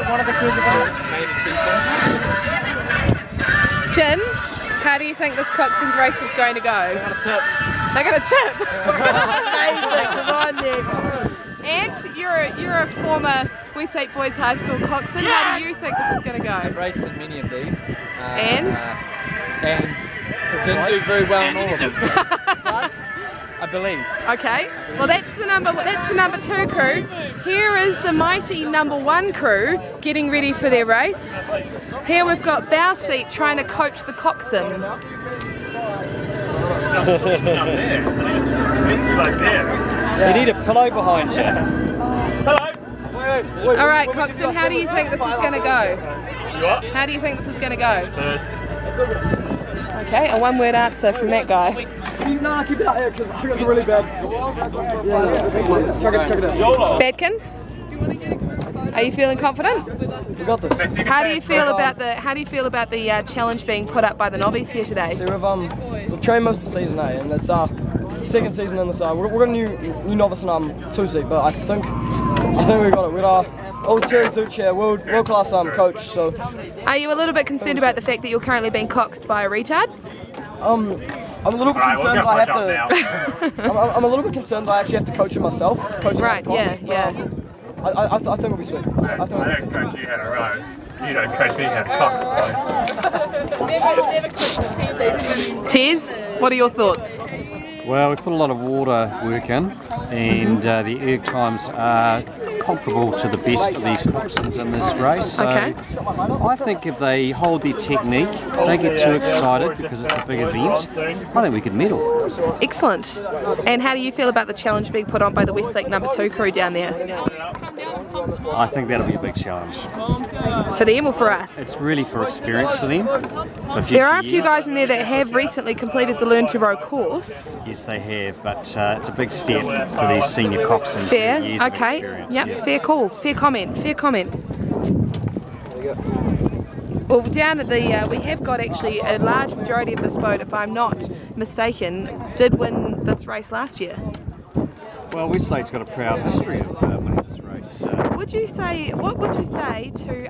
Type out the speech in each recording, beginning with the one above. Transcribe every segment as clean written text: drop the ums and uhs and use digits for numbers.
one of the crews Chin, how do you think this Coxswains race is going to go? They're going to tip. They're going to tip. Amazing, because I'm there. And you're a former Westlake Boys High School Coxswain. How do you think this is going to go? I've raced in many of these. And didn't do very well in all of them. But I believe. Okay. Well, that's the number 2 crew. Here is the mighty number 1 crew getting ready for their race. Here we've got Bow Seat trying to coach the coxswain. You need a pillow behind you. All right, coxswain, how do you think this is going to go? How do you think this is going to go? First. Okay, a one-word answer from that guy. No, keep it out here because I got really bad. Check it out. Badkins, are you feeling confident? We got this. How do you feel about the challenge being put up by the nobbies here today? See, we've trained most of the season, and it's our second season in this. We're a new novice in 2-seat, but I think we got it. We got our old Terry Zuch here, world class coach. So, are you a little bit concerned about the fact that you're currently being coxed by a retard? I'm a little bit concerned that I have to. I'm a little bit concerned that I actually have to coach him myself. Right? Yeah. I think it'll be sweet. I don't coach you how to row. You don't coach me how to cox. Tez, what are your thoughts? Well, we've put a lot of water work in, and the erg times are comparable to the best of these coxswains in this race. So Okay. I think if they hold their technique, they get too excited because it's a big event, I think we could medal. Excellent. And how do you feel about the challenge being put on by the Westlake number 2 crew down there? I think that'll be a big challenge. For them or for us? It's really for experience for them. For There are a few future guys years. in there that have recently completed the Learn to Row course. Yes, they have, but it's a big step to these senior coxswains. Fair, Years of okay. experience, Yep, yeah. fair call, fair comment. Well, down at the, we have got actually a large majority of this boat, if I'm not mistaken, did win this race last year. Well, Westlake's got a proud history of winning this race. What would you say to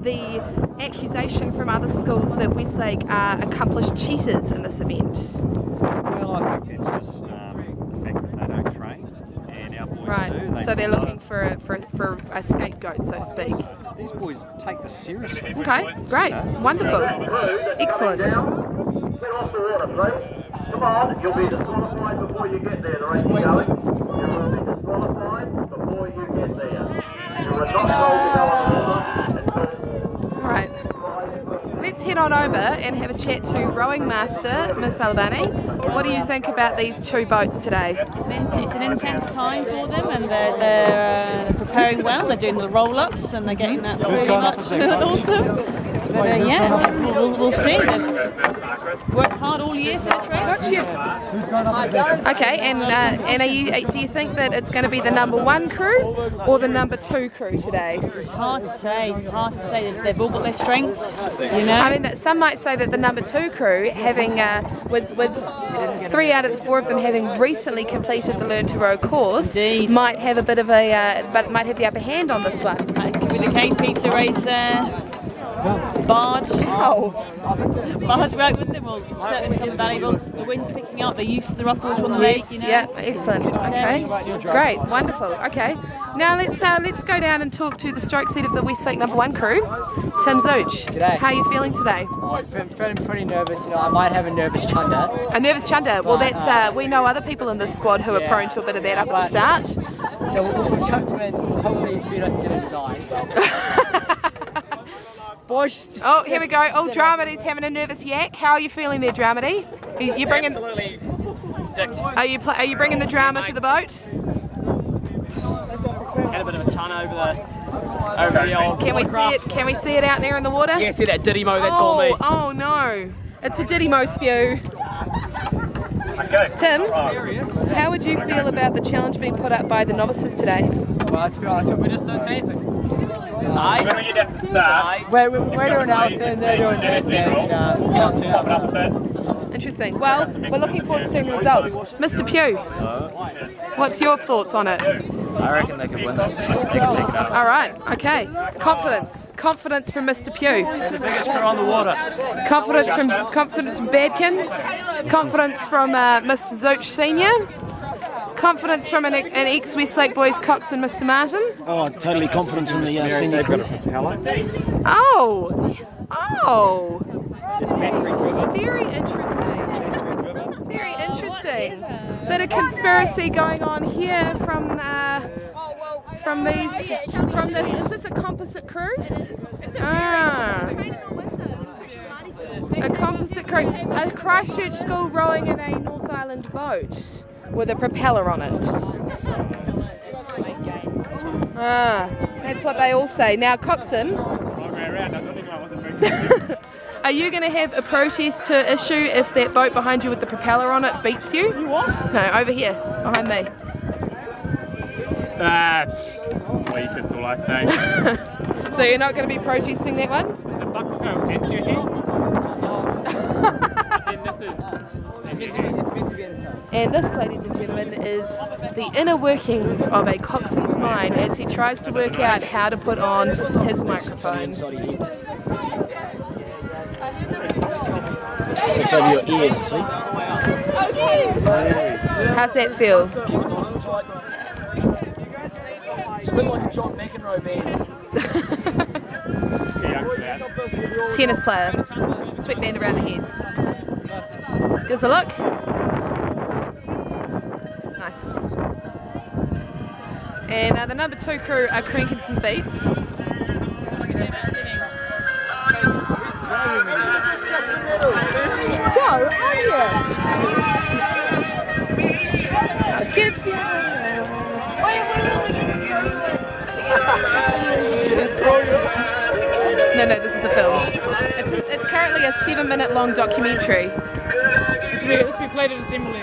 the accusation from other schools that Westlake are accomplished cheaters in this event? Well, I think that's just the fact that they don't train, and our boys do. Right, so they're looking for a scapegoat, so to speak. These boys take this seriously. Okay, great, wonderful, excellent. Come on, you'll be disqualified before you get there. The race is going. You will be disqualified before you get there. You are not told to go on the All right, let's head on over and have a chat to rowing master Miss Albani. What do you think about these 2 boats today? It's an intense time for them, and they're preparing well. They're doing the roll-ups, and they're getting that pretty much awesome. But we'll see. They've worked hard all year for this race. Okay, and do you think that it's going to be the number 1 crew or the number 2 crew today? It's hard to say. They've all got their strengths, you know. I mean, some might say that the number 2 crew, having with 3 out of the 4 of them having recently completed the Learn to Row course, Indeed. might have a bit of might have the upper hand on this one. That could be the case. Peter Racer, barge. Oh, Barge right with them will certainly become valuable. The wind's picking up. They're used to the rough water on the lake, yes, you know. yeah, excellent. Okay, great, wonderful. Okay, now let's go down and talk to the stroke seat of the Westlake number 1 crew, Tim Zuch. G'day. How are you feeling today? Oh, it's been feeling pretty nervous. I might have a nervous chunder. A nervous chunder. Well, that's we know other people in this squad who are prone to a bit of that up at the start. So we'll chuck him in. Hopefully his speed doesn't get in his eyes. Boys, Oh, here we go. Oh, Dramedy having a nervous yak. How are you feeling there, Dramedy? You bringing? absolutely Are you bringing the drama to the boat? had a bit of a chun over the old. Can we see it? Can we see it out there in the water? Yeah, see that diddy mo? That's all me. Oh no! It's a Diddymo spew. Tim, how would you feel about the challenge being put up by the novices today? Well, to be honest, we just don't say anything. Start. We're doing our thing, they're doing their thing. Interesting. Well, we're looking forward to seeing the results. Mr. Pugh, what's your thoughts on it? I reckon they could win this. They could take it out. All right, okay. Confidence from Mr. Pugh. The biggest crew on the water. Confidence from Badkins. Confidence from Mr. Zooch Senior. Confidence from an ex-Westlake boys, Coxswain, Mr. Martin. Oh, totally confidence in the senior crew. Oh. It's battery driven. Very interesting. Very interesting. Bit of conspiracy going on here from this. Is this a composite crew? A composite crew. A Christchurch school rowing in a North Island boat with a propeller on it. That's what they all say. Now, Coxswain. Are you going to have a protest to issue if that boat behind you with the propeller on it beats you? You what? No, over here, behind me. Weak, that's all I say. So you're not going to be protesting that one? Does the buckle go into your head? It's meant to be inside. And this, ladies and gentlemen, is the inner workings of a Coxswain's mind as he tries to work out how to put on his microphone. Sits over your ears, you see? How's that feel? Keep it nice and tight. It's a bit like a John McEnroe band. Too young for that. Tennis player. Sweatband around the head. Give us a look. Nice. And the number 2 crew are cranking some beats. Joe, on here. Give you. No, this is a film. It's currently a 7-minute long documentary. This will be played at assembly.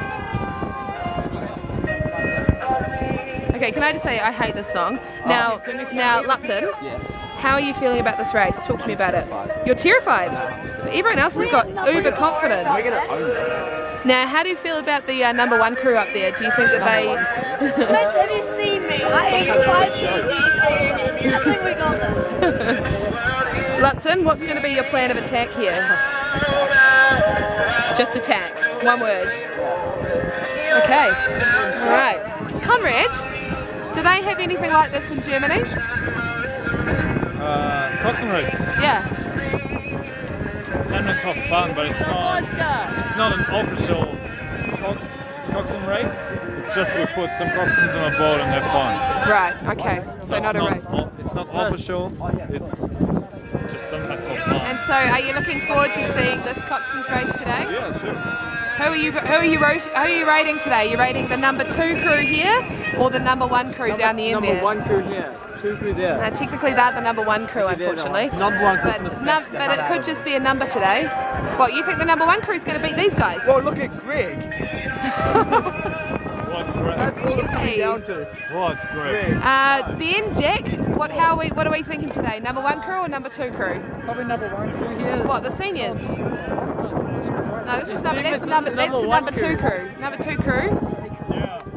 Okay, can I just say I hate this song. Now, Lupton. Yes. How are you feeling about this race? Talk to me about it. You're terrified. But everyone else has got uber confidence. We're going to own this. Now, how do you feel about the number 1 crew up there? Do you think that they... Most have you seen me? I ate 5 kg. I think we got this. Lupton, what's going to be your plan of attack here? Just attack. One word. Okay. All right. Conrad, do they have anything like this in Germany? Coxswain races. Yeah. Sometimes for fun, but it's not an official Coxswain race. It's just we put some Coxswains on a boat and have fun. Right, okay. So not a race. It's not official. It's just sometimes for fun. And so are you looking forward to seeing this Coxswains race today? Yeah, sure. Who are you rating today? You're rating the number 2 crew here or the number 1 crew down the end there? Number 1 crew here, 2 crew there. Technically they're the number 1 crew, unfortunately. Number 1 crew. But it could just be a number today. What, you think the number 1 crew is going to beat these guys? Well, look at Greg. That's all it comes down to. What, Greg? Ben, Jack, what are we thinking today? Number 1 crew or number 2 crew? Probably number 1 crew here. What, the seniors? No, that's the number 2 crew. Number 2 crew.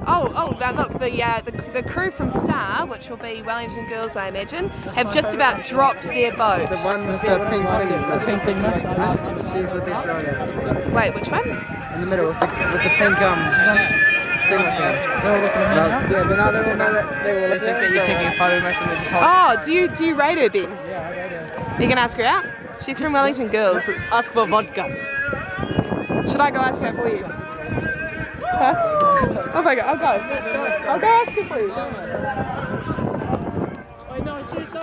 Oh, now look, the crew from Star, which will be Wellington girls, I imagine, have just about dropped their boat. The one with the pink thing. The pink thing. She's the best rider. Wait, which one? In the middle with the pink singlet thing. They're all looking at me now. Yeah, but now they're all They think that you're taking a photo of us and they're just holding. Oh, do you rate her, Ben? Yeah, I rate her. You can ask her out? She's from Wellington girls. Ask for vodka. Should I go ask her out for you? Huh? I'll go. I'll go ask her for you. Oh, no, seriously.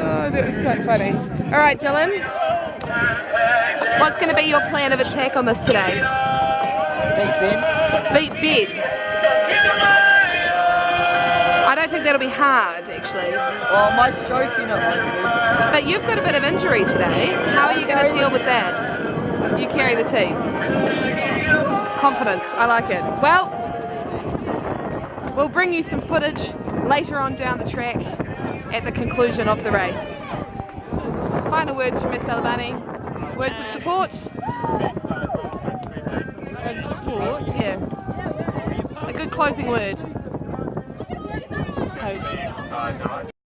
Oh, that was quite funny. All right, Dylan. What's going to be your plan of attack on this today? Beat Ben. Beat Ben. I don't think that'll be hard, actually. Well, my stroke, you know, But you've got a bit of injury today. How are you going to deal with that? You carry the team. Confidence, I like it. Well, we'll bring you some footage later on down the track at the conclusion of the race. Final words from Miss Alabani. Words of support? Words of support? Yeah. A good closing word. Hope.